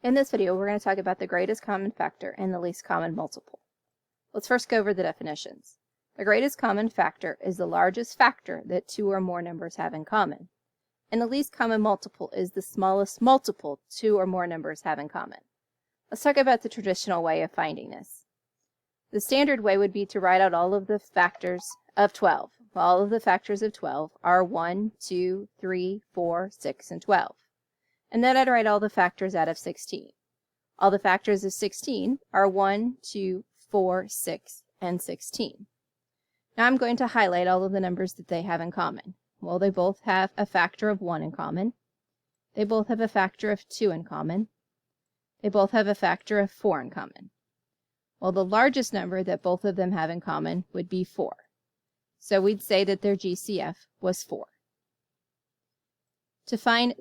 In this video, we're going to talk about the greatest common factor and the least common multiple. Let's first go over the definitions. The greatest common factor is the largest factor that two or more numbers have in common. And the least common multiple is the smallest multiple two or more numbers have in common. Let's talk about the traditional way of finding this. The standard way would be to write out all of the factors of 12. All of the factors of 12 are 1, 2, 3, 4, 6, and 12. And then I'd write all the factors out of 16. All the factors of 16 are 1, 2, 4, 6, and 16. Now I'm going to highlight all of the numbers that they have in common. Well, they both have a factor of 1 in common. They both have a factor of 2 in common. They both have a factor of 4 in common. Well, the largest number that both of them have in common would be 4. So we'd say that their GCF was 4. To find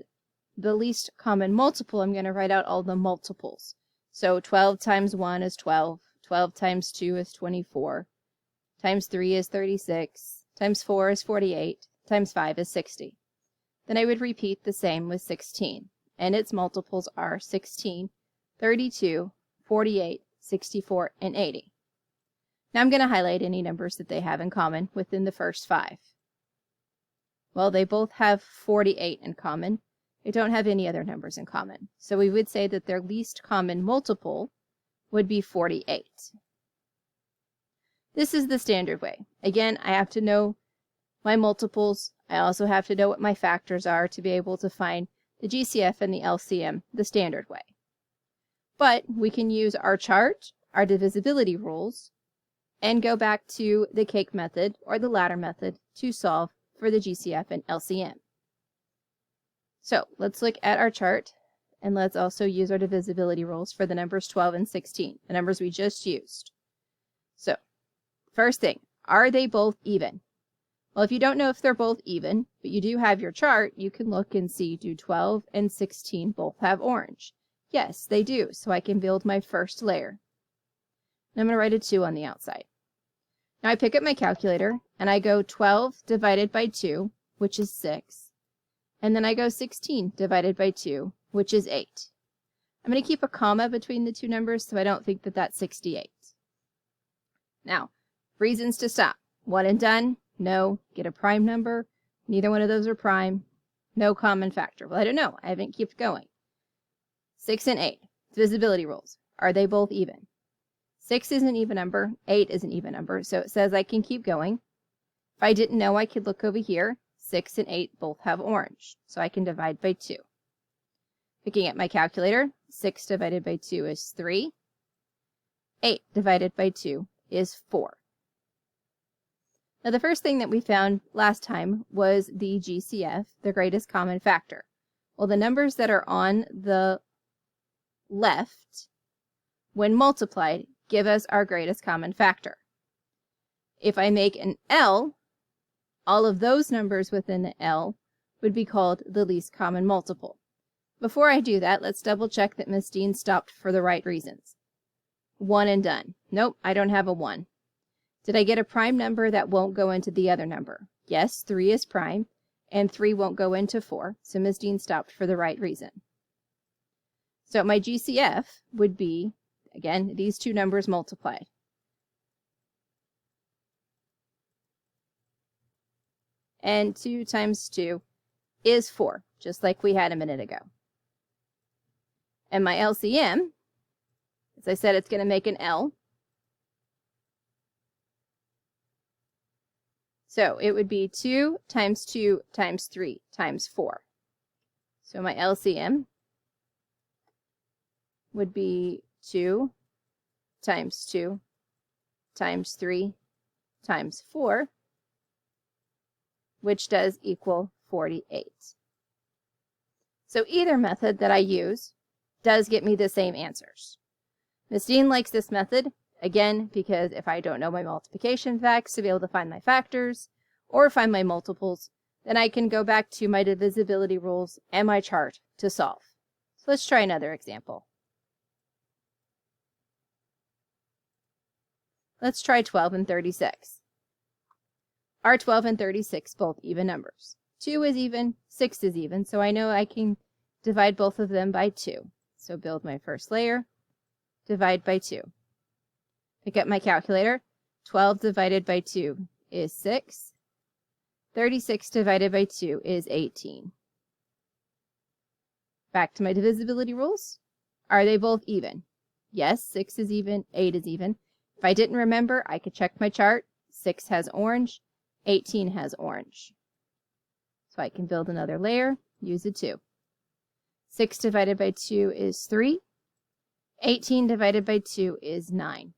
the least common multiple, I'm going to write out all the multiples. So 12 times 1 is 12, 12 times 2 is 24, times 3 is 36, times 4 is 48, times 5 is 60. Then I would repeat the same with 16, and its multiples are 16, 32, 48, 64, and 80. Now I'm going to highlight any numbers that they have in common within the first 5. Well, they both have 48 in common. They don't have any other numbers in common. So we would say that their least common multiple would be 48. This is the standard way. Again, I have to know my multiples. I also have to know what my factors are to be able to find the GCF and the LCM the standard way. But we can use our chart, our divisibility rules, and go back to the cake method or the ladder method to solve for the GCF and LCM. So let's look at our chart, and let's also use our divisibility rules for the numbers 12 and 16, the numbers we just used. So first thing, are they both even? Well, if you don't know if they're both even, but you do have your chart, you can look and see, do 12 and 16 both have orange? Yes, they do, so I can build my first layer. And I'm going to write a 2 on the outside. Now I pick up my calculator, and I go 12 divided by 2, which is 6. And then I go 16 divided by 2, which is 8. I'm going to keep a comma between the two numbers so I don't think that that's 68. Now, reasons to stop. 1 and done? No. Get a prime number? Neither one of those are prime. No common factor. Well, I don't know. I haven't kept going. 6 and 8. Divisibility rules. Are they both even? 6 is an even number. 8 is an even number. So it says I can keep going. If I didn't know, I could look over here. 6 and 8 both have orange, so I can divide by 2. Looking at my calculator, 6 divided by 2 is 3. 8 divided by 2 is 4. Now the first thing that we found last time was the GCF, the greatest common factor. Well, the numbers that are on the left, when multiplied, give us our greatest common factor. If I make an L, all of those numbers within the L would be called the least common multiple. Before I do that, let's double check that Miss Dean stopped for the right reasons. 1 and done. Nope, I don't have a 1. Did I get a prime number that won't go into the other number? Yes, 3 is prime, and 3 won't go into 4, so Miss Dean stopped for the right reason. So my GCF would be, again, these two numbers multiplied. And 2 times 2 is 4, just like we had a minute ago. And my LCM, as I said, it's going to make an L. So it would be 2 times 2 times 3 times 4. So my LCM would be 2 times 2 times 3 times 4, which does equal 48. So either method that I use does get me the same answers. Miss Dean likes this method, again, because if I don't know my multiplication facts to be able to find my factors or find my multiples, then I can go back to my divisibility rules and my chart to solve. So let's try another example. Let's try 12 and 36. Are 12 and 36 both even numbers? 2 is even, 6 is even, so I know I can divide both of them by 2. So build my first layer, divide by 2. Pick up my calculator. 12 divided by 2 is 6. 36 divided by 2 is 18. Back to my divisibility rules. Are they both even? Yes, 6 is even, 8 is even. If I didn't remember, I could check my chart. 6 has orange, 18 has orange. So I can build another layer, use a 2. 6 divided by 2 is 3. 18 divided by 2 is 9.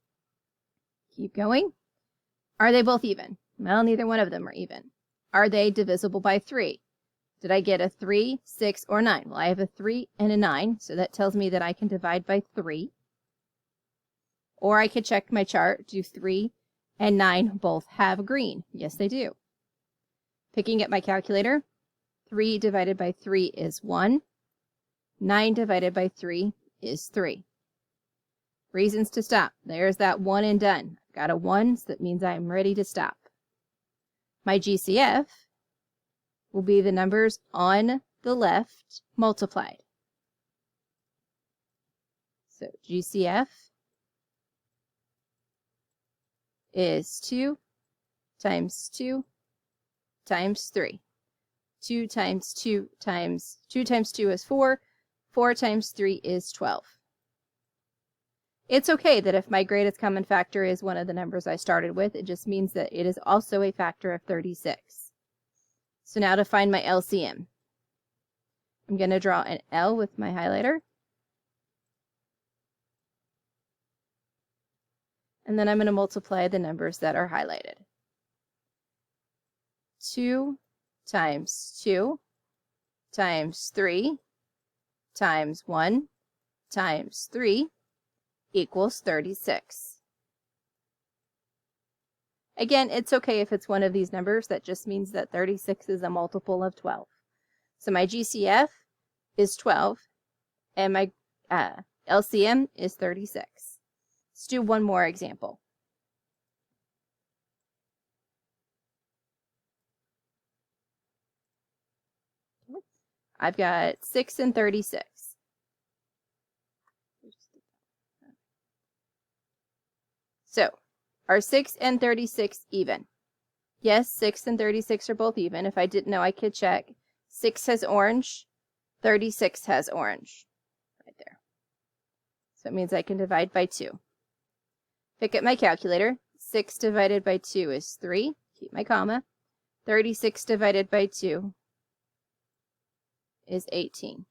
Keep going. Are they both even? Well, neither one of them are even. Are they divisible by 3? Did I get a 3, 6, or 9? Well, I have a 3 and a 9, so that tells me that I can divide by 3. Or I could check my chart. Do 3 and 9 both have green? Yes, they do. Picking up my calculator, 3 divided by 3 is 1. 9 divided by 3 is 3. Reasons to stop. There's that 1 and done. I've got a 1, so that means I'm ready to stop. My GCF will be the numbers on the left multiplied. So GCF is 2 times 2 times 3. 2 times 2 times 2 times 2 is 4. 4 times 3 is 12. It's okay that if my greatest common factor is one of the numbers I started with, it just means that it is also a factor of 36. So now to find my LCM. I'm going to draw an L with my highlighter. And then I'm going to multiply the numbers that are highlighted. 2 times 2 times 3 times 1 times 3 equals 36. Again, it's okay if it's one of these numbers. That just means that 36 is a multiple of 12. So my GCF is 12, and my LCM is 36. Let's do one more example. I've got 6 and 36. So, are 6 and 36 even? Yes, 6 and 36 are both even. If I didn't know, I could check. 6 has orange, 36 has orange. Right there. So it means I can divide by 2. Pick up my calculator. 6 divided by 2 is 3. Keep my comma. 36 divided by 2 is 18.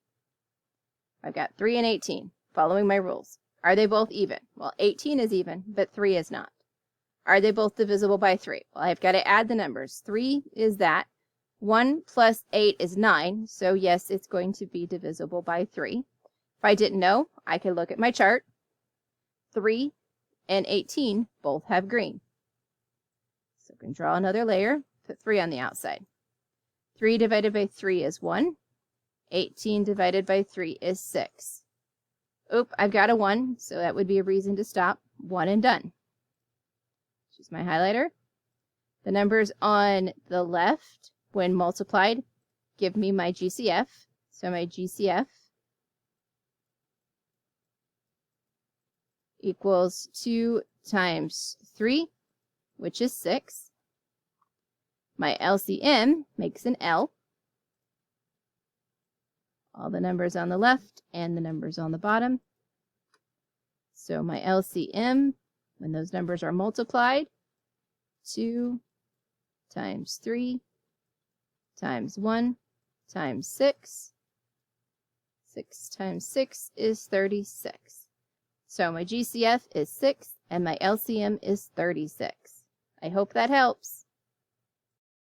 I've got 3 and 18, following my rules. Are they both even? Well, 18 is even, but 3 is not. Are they both divisible by 3? Well, I've got to add the numbers. 3 is that. 1 plus 8 is 9, so yes, it's going to be divisible by 3. If I didn't know, I could look at my chart. 3 and 18 both have green. So I can draw another layer, put 3 on the outside. 3 divided by 3 is 1. 18 divided by 3 is 6. Oop, I've got a 1, so that would be a reason to stop. 1 and done. Choose my highlighter. The numbers on the left, when multiplied, give me my GCF. So my GCF equals 2 times 3, which is 6. My LCM makes an L. All the numbers on the left and the numbers on the bottom. So my LCM, when those numbers are multiplied, 2 times 3 times 1 times 6. 6 times 6 is 36. So my GCF is 6 and my LCM is 36. I hope that helps.